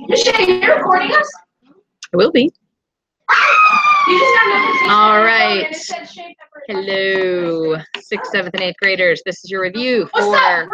Michelle, you're recording us? I will be. All right. Hello, 6th, 7th, and 8th graders. This is your review for.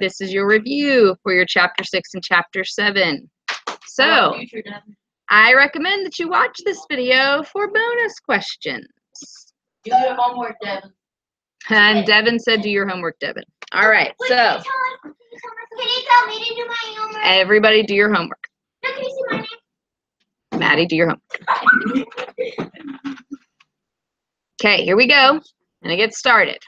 This is your review for your Chapter 6 and Chapter 7. So, I recommend that you watch this video for bonus questions. Do your homework, Devin. And Devin said, do your homework, Devin. All right, so. Can you tell me to do my homework? Everybody do your homework. No, can you see my name? Maddie, do your homework. Okay, here we go. And it gets started.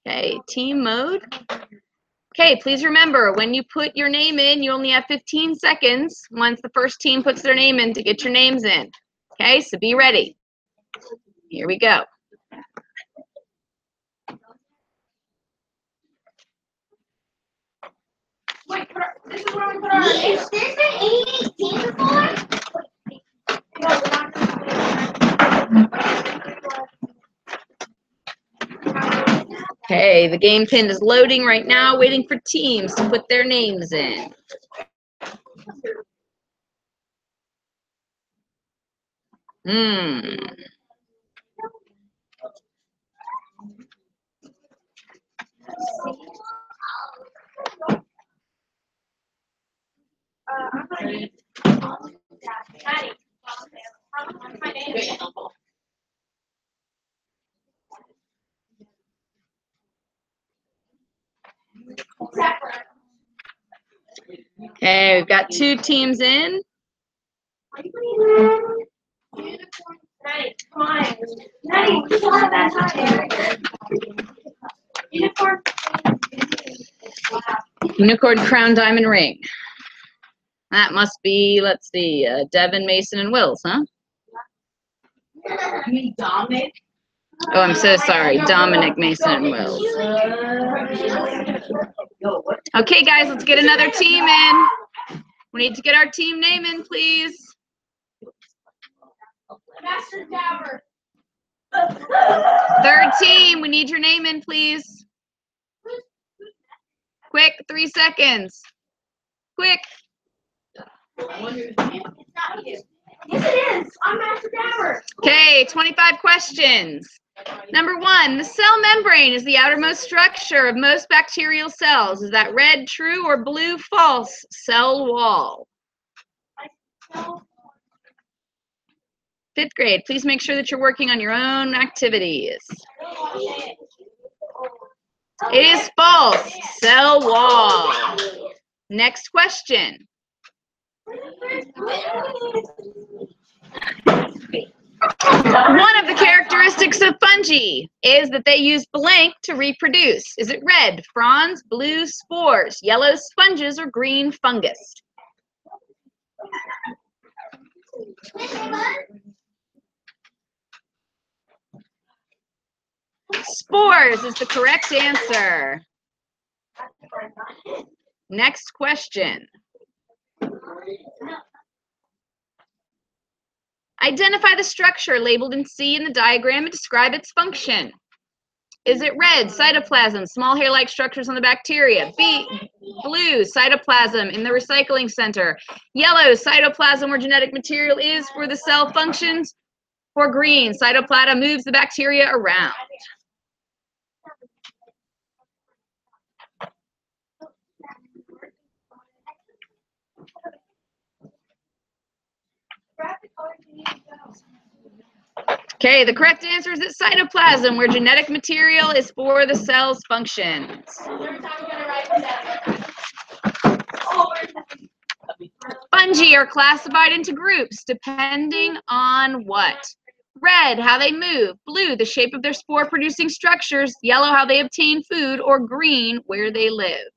Okay, team mode. Okay, please remember, when you put your name in, you only have 15 seconds once the first team puts their name in to get your names in. Okay, so be ready. Here we go. Wait, this is where we put our names. Is this an 818 before? Okay, the game pin is loading right now, waiting for teams to put their names in. Okay, we've got 2 teams in. Maddie, come on. Maddie, we still have that time. Unicorn. Unicorn, crown, diamond, ring. That must be, let's see, Devin, Mason, and Wills, huh? You mean Dominic? Oh, I'm so sorry. Dominic, Mason, and Wills. Okay, guys, let's get another team in. We need to get our team name in, please. Master Dabber. Third team, we need your name in, please. Quick, 3 seconds. Quick. It's not you. Yes, it is. I'm Master Dabber. Okay, 25 questions. Number 1, the cell membrane is the outermost structure of most bacterial cells. Is that red, true, or blue, false? Cell wall. 5th grade, please make sure that you're working on your own activities. It is false. Cell wall. Next question. One of the characteristics of fungi is that they use blank to reproduce. Is it red, fronds, blue, spores, yellow, sponges, or green, fungus? Spores is the correct answer. Next question. Identify the structure labeled in C in the diagram and describe its function. Is it red, cytoplasm, small hair-like structures on the bacteria? B, blue, cytoplasm in the recycling center. Yellow, cytoplasm where genetic material is for the cell functions. Or green, cytoplasm moves the bacteria around. Okay, the correct answer is it's cytoplasm, where genetic material is for the cell's functions. Fungi are classified into groups depending on what? Red, how they move. Blue, the shape of their spore-producing structures. Yellow, how they obtain food. Or green, where they live.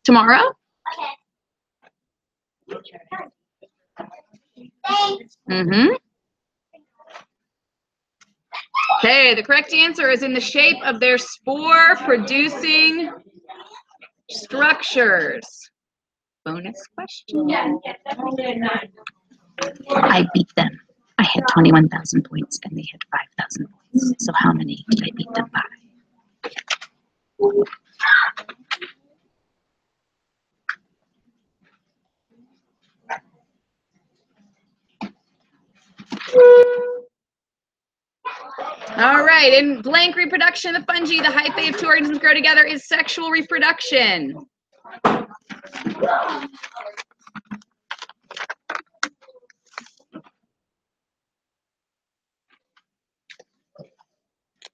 Tomorrow? Okay. Thanks. Mm-hmm. Okay, the correct answer is in the shape of their spore-producing structures. Bonus question. I beat them. I had 21,000 points and they had 5,000 points. So how many did I beat them by? All right, in blank reproduction of the fungi, the hyphae of two organisms grow together is sexual reproduction.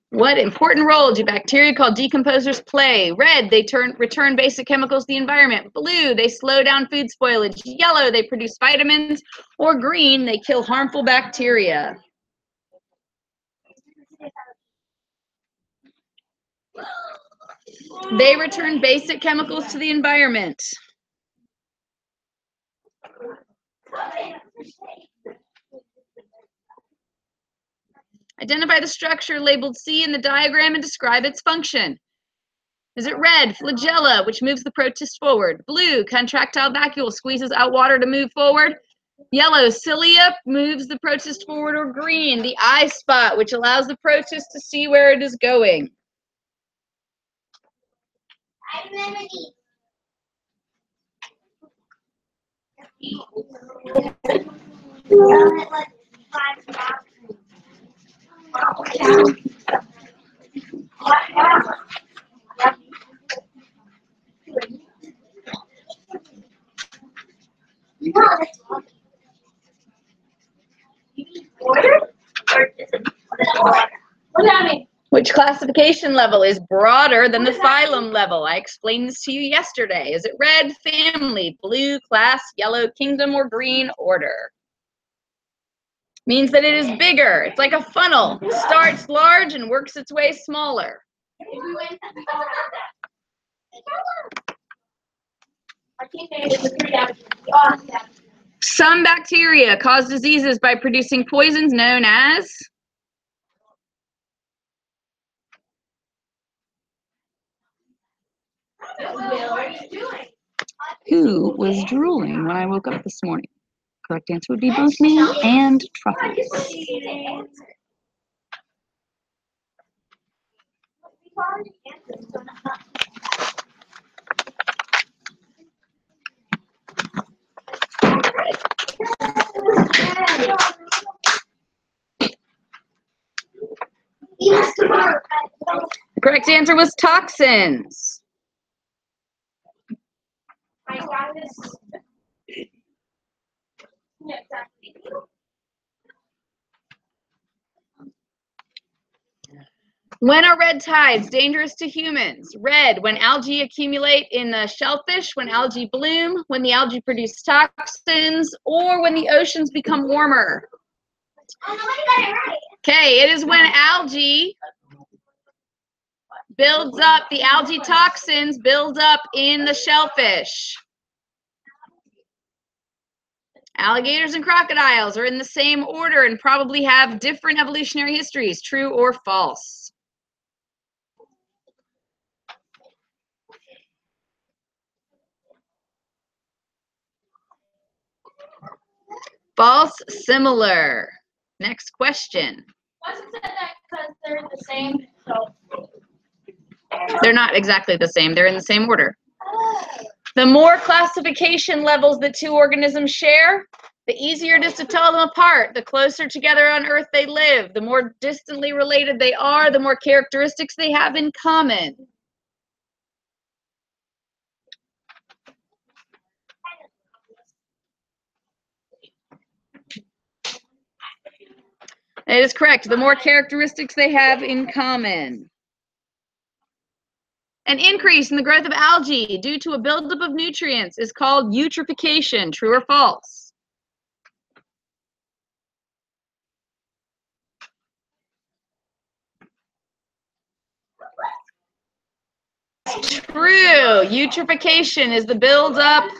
What important role do bacteria called decomposers play? Red, they return basic chemicals to the environment. Blue, they slow down food spoilage. Yellow, they produce vitamins. Or green, they kill harmful bacteria. They return basic chemicals to the environment. Identify the structure labeled C in the diagram and describe its function. Is it red, flagella, which moves the protist forward? Blue, contractile vacuole, squeezes out water to move forward. Yellow, cilia, moves the protist forward. Or green, the eye spot, which allows the protist to see where it is going. I remember Which classification level is broader than the phylum level? I explained this to you yesterday. Is it red, family, blue, class, yellow, kingdom, or green, order? Means that it is bigger. It's like a funnel. It starts large and works its way smaller. Some bacteria cause diseases by producing poisons known as? Who was drooling when I woke up this morning? Correct answer would be both me and Truffles. The correct answer was toxins. When are red tides dangerous to humans? Red, when algae accumulate in the shellfish, when algae bloom, when the algae produce toxins, or when the oceans become warmer. Okay, it is when algae builds up, the algae toxins build up in the shellfish. Alligators and crocodiles are in the same order and probably have different evolutionary histories, true or false. False, similar. Next question. Wasn't said that because they're the same, so. They're not exactly the same. They're in the same order. The more classification levels the two organisms share, the easier it is to tell them apart. The closer together on Earth they live, the more distantly related they are, the more characteristics they have in common. It is correct. The more characteristics they have in common. An increase in the growth of algae due to a buildup of nutrients is called eutrophication. True or false? True. Eutrophication is the buildup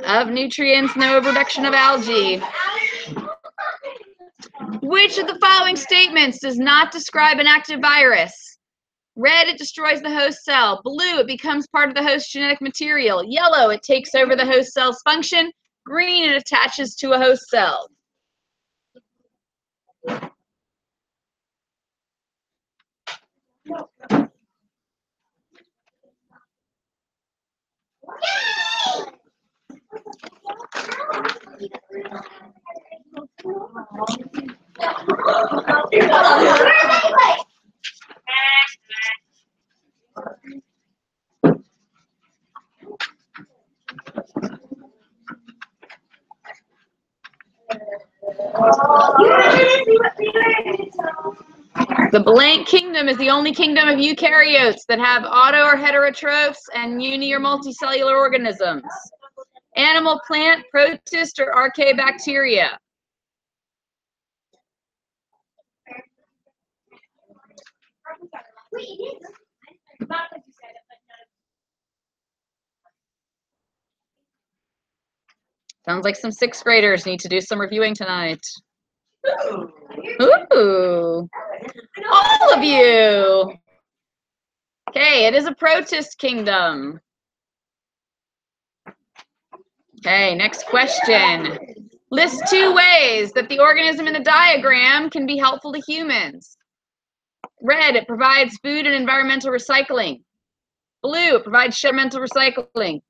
of nutrients, no overproduction of algae. Which of the following statements does not describe an active virus? Red, it destroys the host cell. Blue, it becomes part of the host genetic material. Yellow, it takes over the host cell's function. Green, it attaches to a host cell. The blank kingdom is the only kingdom of eukaryotes that have auto or heterotrophs and uni or multicellular organisms. Animal, plant, protist, or archaebacteria. Sounds like some 6th graders need to do some reviewing tonight. Ooh, all of you. Okay, it is a protist kingdom. Okay, next question. List 2 ways that the organism in the diagram can be helpful to humans. Red, it provides food and environmental recycling. Blue, it provides environmental recycling.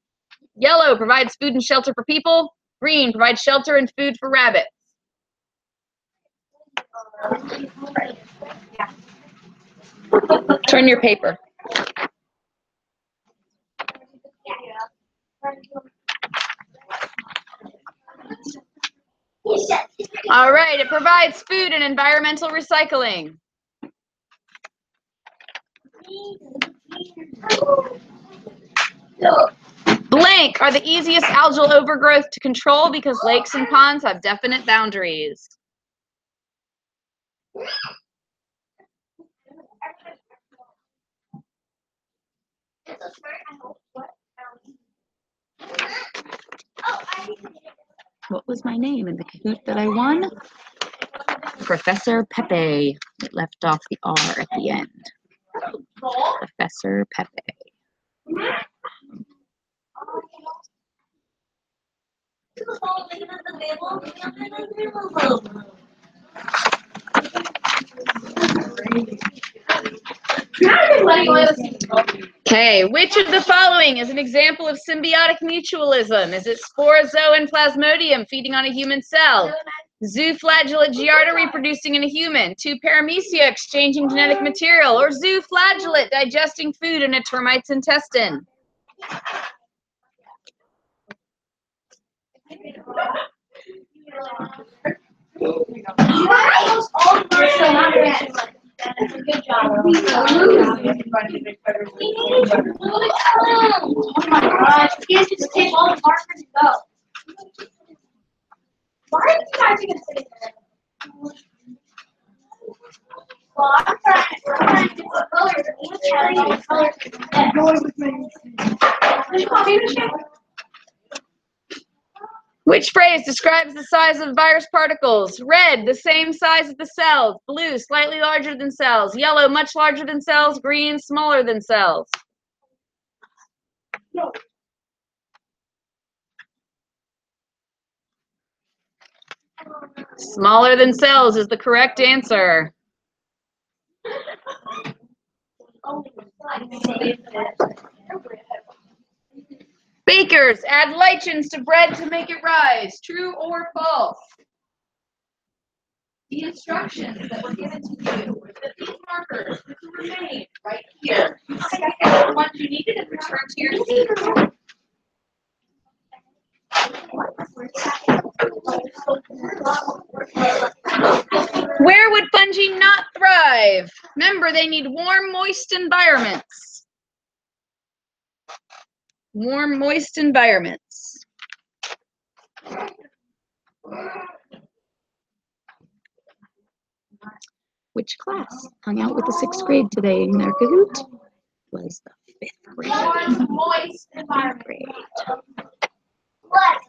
Yellow, provides food and shelter for people. Green, provides shelter and food for rabbits. Turn your paper. All right, it provides food and environmental recycling. Blank are the easiest algal overgrowth to control because lakes and ponds have definite boundaries. What was my name in the Kahoot that I won? Professor Pepe. It left off the R at the end. Professor Pepe. Okay, which of the following is an example of symbiotic mutualism? Is it sporozoan plasmodium feeding on a human cell? Zooflagellate giardia reproducing in a human? 2 paramecia exchanging genetic material? Or zooflagellate digesting food in a termite's intestine? Good job. Oh my gosh, you guys just take all the markers and go. Why are you guys even sitting there? Well, I'm trying to put colors in each and all the colors. Did you call me to check? Which phrase describes the size of virus particles? Red, the same size as the cells. Blue, slightly larger than cells. Yellow, much larger than cells. Green, smaller than cells. No. Smaller than cells is the correct answer. Bakers add lichens to bread to make it rise. True or false? The instructions that were given to you were that these markers were to remain right here. The ones you needed and return to your seat. Where would fungi not thrive? Remember, they need warm, moist environments. Warm, moist environments. Which class hung out with the 6th grade today in their Kahoot? Was the 5th grade. Warm, moist environment. Grade. What?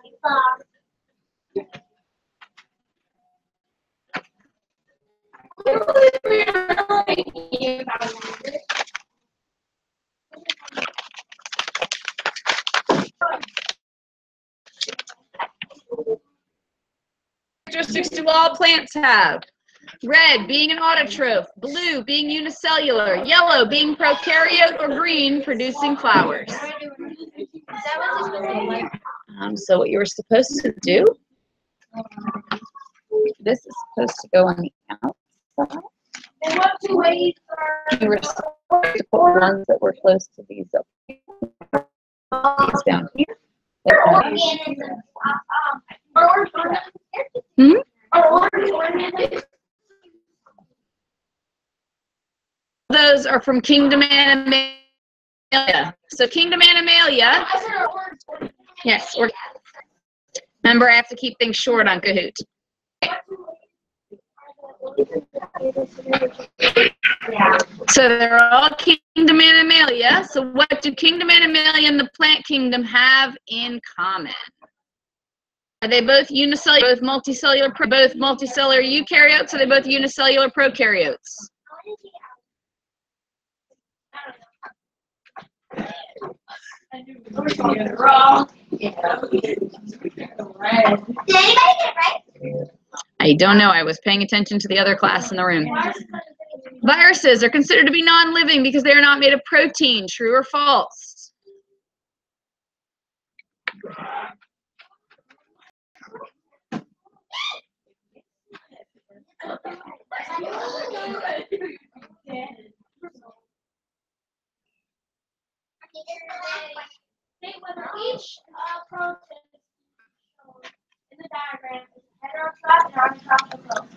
do all plants have? Red being an autotroph, blue being unicellular, yellow being prokaryote, or green producing flowers. So what you were supposed to do, this is supposed to go on the outside. And what two ways You were supposed to put ones that were close to these up here. These down here. Hmm? Those are from Kingdom Animalia. So Kingdom Animalia. Yes. Remember, I have to keep things short on Kahoot. So they're all Kingdom Animalia. So what do Kingdom Animalia and the plant kingdom have in common? Are they both unicellular, both multicellular eukaryotes? Are they both unicellular prokaryotes? Wrong. Did anybody get it right? I don't know. I was paying attention to the other class in the room. Viruses are considered to be non-living because they are not made of protein. True or false? Each protein in the diagram is heterotroph and autotroph.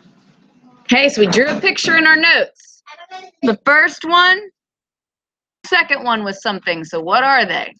Okay, so we drew a picture in our notes. The first one, second one was something. So what are they?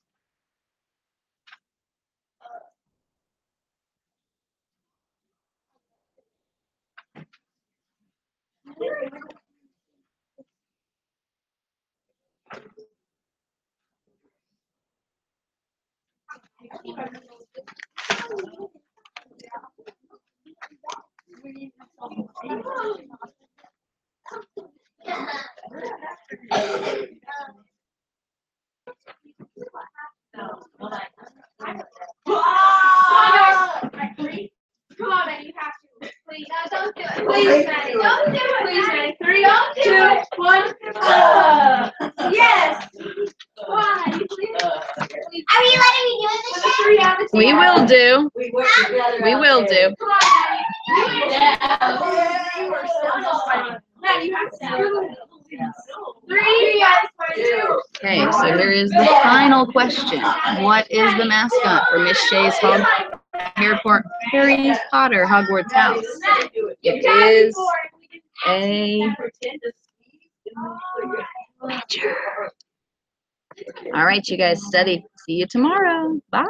Come on, man, you have to. Please, no, don't do it. Please, Maddie, don't do it. Please, Maddie. 3, 2, 1. Yes. Come on, Maddie, please. Are you letting me do it this time? We will do. We will do. Come on, Maddie. You were so Maddie, you have to do it. 3, 2. Okay, so here is the final question. What is the mascot for Miss Shay's Harry Potter Hogwarts house? It is a Witcher. All right, you guys study. See you tomorrow. Bye.